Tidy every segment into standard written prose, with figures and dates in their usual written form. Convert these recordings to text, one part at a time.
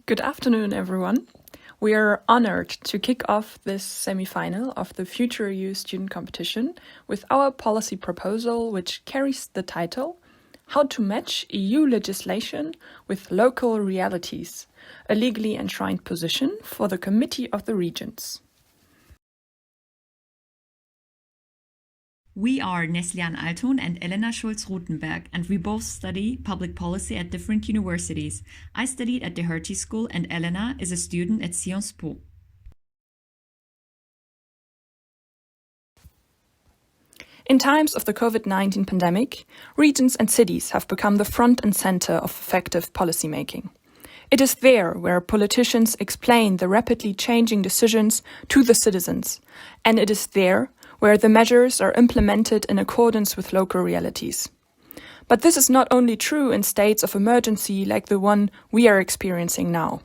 Good afternoon, everyone. We are honored to kick off this semi-final of the Future EU Student Competition with our policy proposal, which carries the title, How to Match EU Legislation with Local Realities, a legally enshrined position for the Committee of the Regions. We are Neslian Altun and Elena Schulz-Rutenberg, and we both study public policy at different universities. I studied at the Hertie School, and Elena is a student at Sciences Po. In times of the COVID-19 pandemic, regions and cities have become the front and center of effective policymaking. It is there where politicians explain the rapidly changing decisions to the citizens, and it is there where the measures are implemented in accordance with local realities. But this is not only true in states of emergency like the one we are experiencing now.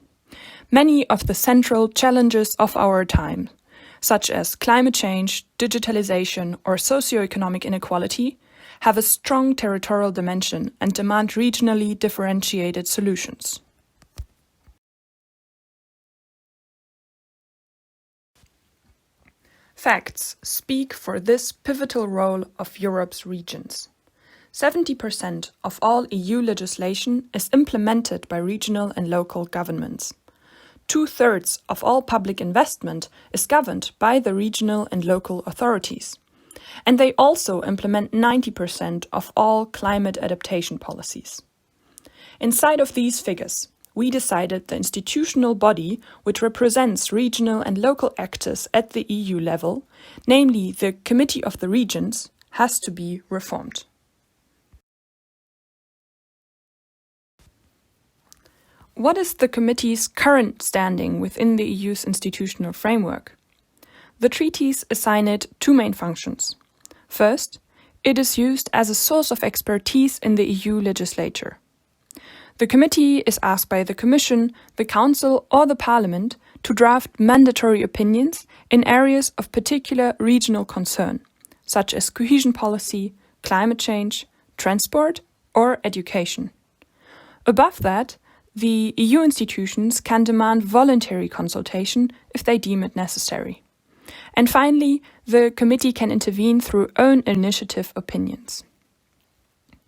Many of the central challenges of our time, such as climate change, digitalization, or socioeconomic inequality, have a strong territorial dimension and demand regionally differentiated solutions. Facts speak for this pivotal role of Europe's regions. 70% of all EU legislation is implemented by regional and local governments. 2/3 of all public investment is governed by the regional and local authorities. And they also implement 90% of all climate adaptation policies. Inside of these figures, we decided the institutional body which represents regional and local actors at the EU level, namely the Committee of the Regions, has to be reformed. What is the committee's current standing within the EU's institutional framework? The treaties assign it two main functions. First, it is used as a source of expertise in the EU legislature. The committee is asked by the Commission, the Council or the Parliament to draft mandatory opinions in areas of particular regional concern, such as cohesion policy, climate change, transport or education. Above that, the EU institutions can demand voluntary consultation if they deem it necessary. And finally, the committee can intervene through own initiative opinions.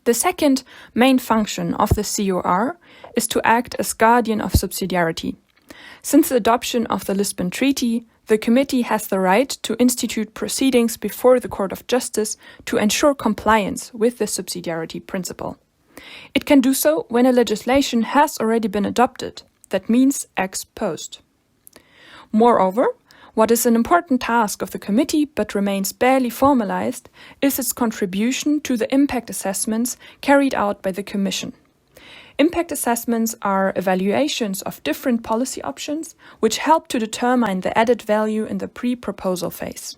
The second main function of the COR is to act as guardian of subsidiarity. Since the adoption of the Lisbon Treaty, the committee has the right to institute proceedings before the Court of Justice to ensure compliance with the subsidiarity principle. It can do so when a legislation has already been adopted, that means ex post. Moreover, what is an important task of the committee but remains barely formalized is its contribution to the impact assessments carried out by the Commission. Impact assessments are evaluations of different policy options which help to determine the added value in the pre-proposal phase.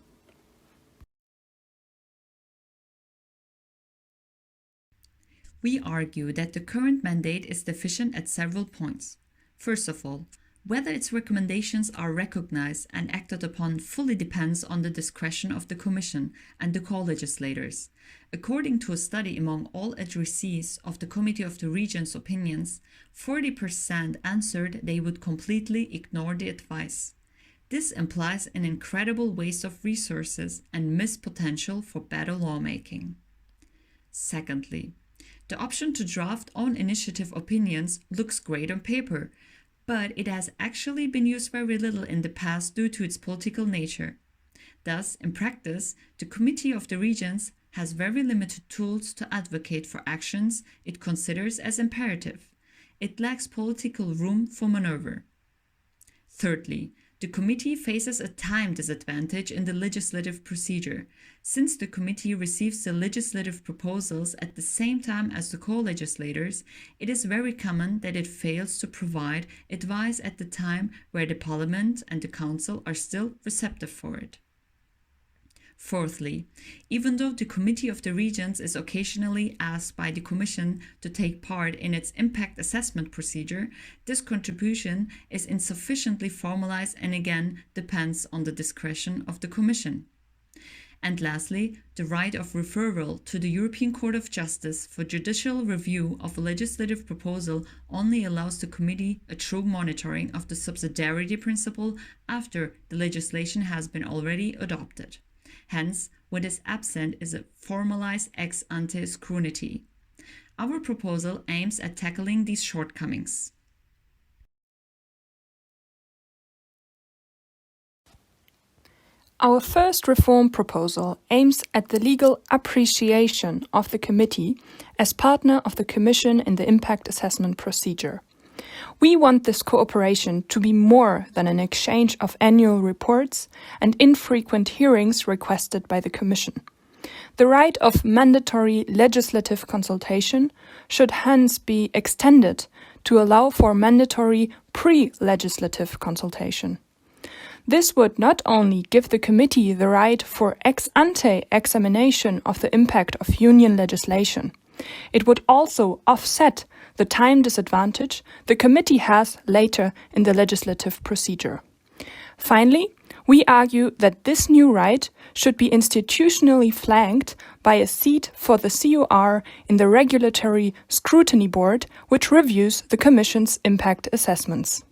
We argue that the current mandate is deficient at several points. First of all, whether its recommendations are recognized and acted upon fully depends on the discretion of the Commission and the co-legislators. According to a study among all addressees of the Committee of the Regions' opinions, 40% answered they would completely ignore the advice. This implies an incredible waste of resources and missed potential for better lawmaking. Secondly, the option to draft own initiative opinions looks great on paper, but it has actually been used very little in the past due to its political nature. Thus, in practice, the Committee of the Regions has very limited tools to advocate for actions it considers as imperative. It lacks political room for maneuver. Thirdly, the committee faces a time disadvantage in the legislative procedure. Since the committee receives the legislative proposals at the same time as the co-legislators, it is very common that it fails to provide advice at the time where the Parliament and the Council are still receptive for it. Fourthly, even though the Committee of the Regions is occasionally asked by the Commission to take part in its impact assessment procedure, this contribution is insufficiently formalized and again depends on the discretion of the Commission. And lastly, the right of referral to the European Court of Justice for judicial review of a legislative proposal only allows the committee a true monitoring of the subsidiarity principle after the legislation has been already adopted. Hence, what is absent is a formalized ex ante scrutiny. Our proposal aims at tackling these shortcomings. Our first reform proposal aims at the legal appreciation of the committee as partner of the Commission in the impact assessment procedure. We want this cooperation to be more than an exchange of annual reports and infrequent hearings requested by the Commission. The right of mandatory legislative consultation should hence be extended to allow for mandatory pre-legislative consultation. This would not only give the committee the right for ex-ante examination of the impact of union legislation, it would also offset the time disadvantage the committee has later in the legislative procedure. Finally, we argue that this new right should be institutionally flanked by a seat for the COR in the Regulatory Scrutiny Board, which reviews the Commission's impact assessments.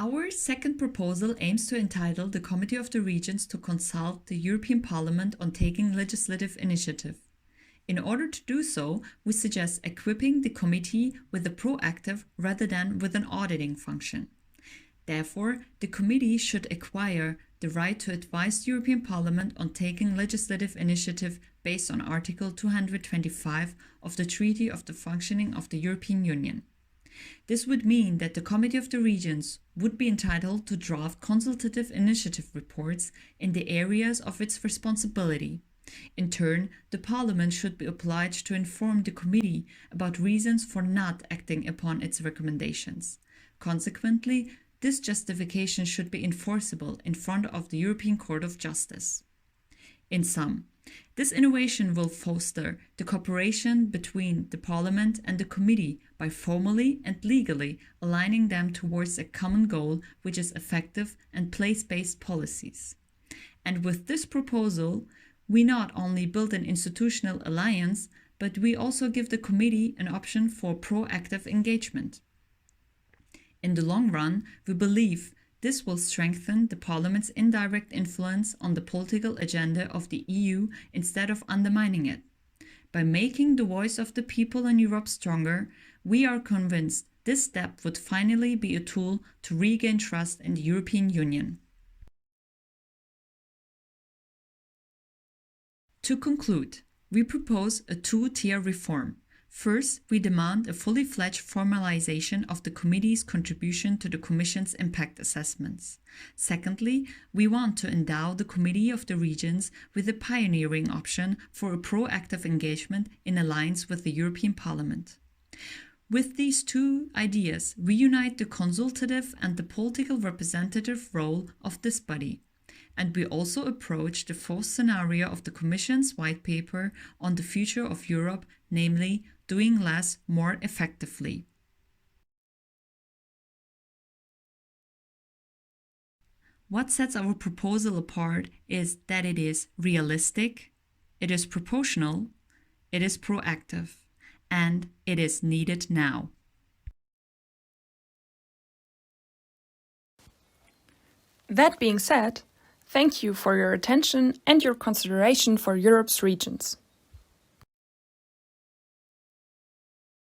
Our second proposal aims to entitle the Committee of the Regions to consult the European Parliament on taking legislative initiative. In order to do so, we suggest equipping the committee with a proactive rather than with an auditing function. Therefore, the committee should acquire the right to advise the European Parliament on taking legislative initiative based on Article 225 of the Treaty of the Functioning of the European Union. This would mean that the Committee of the Regions would be entitled to draft consultative initiative reports in the areas of its responsibility. In turn, the Parliament should be obliged to inform the Committee about reasons for not acting upon its recommendations. Consequently, this justification should be enforceable in front of the European Court of Justice. In sum, this innovation will foster the cooperation between the Parliament and the Committee by formally and legally aligning them towards a common goal, which is effective and place-based policies. And with this proposal, we not only build an institutional alliance, but we also give the Committee an option for proactive engagement. In the long run, we believe this will strengthen the Parliament's indirect influence on the political agenda of the EU instead of undermining it. By making the voice of the people in Europe stronger, we are convinced this step would finally be a tool to regain trust in the European Union. To conclude, we propose a two-tier reform. First, we demand a fully fledged formalization of the Committee's contribution to the Commission's impact assessments. Secondly, we want to endow the Committee of the Regions with a pioneering option for a proactive engagement in alliance with the European Parliament. With these two ideas, we unite the consultative and the political representative role of this body. And we also approach the fourth scenario of the Commission's white paper on the future of Europe, namely, doing less more effectively. What sets our proposal apart is that it is realistic, it is proportional, it is proactive, and it is needed now. That being said, thank you for your attention and your consideration for Europe's regions.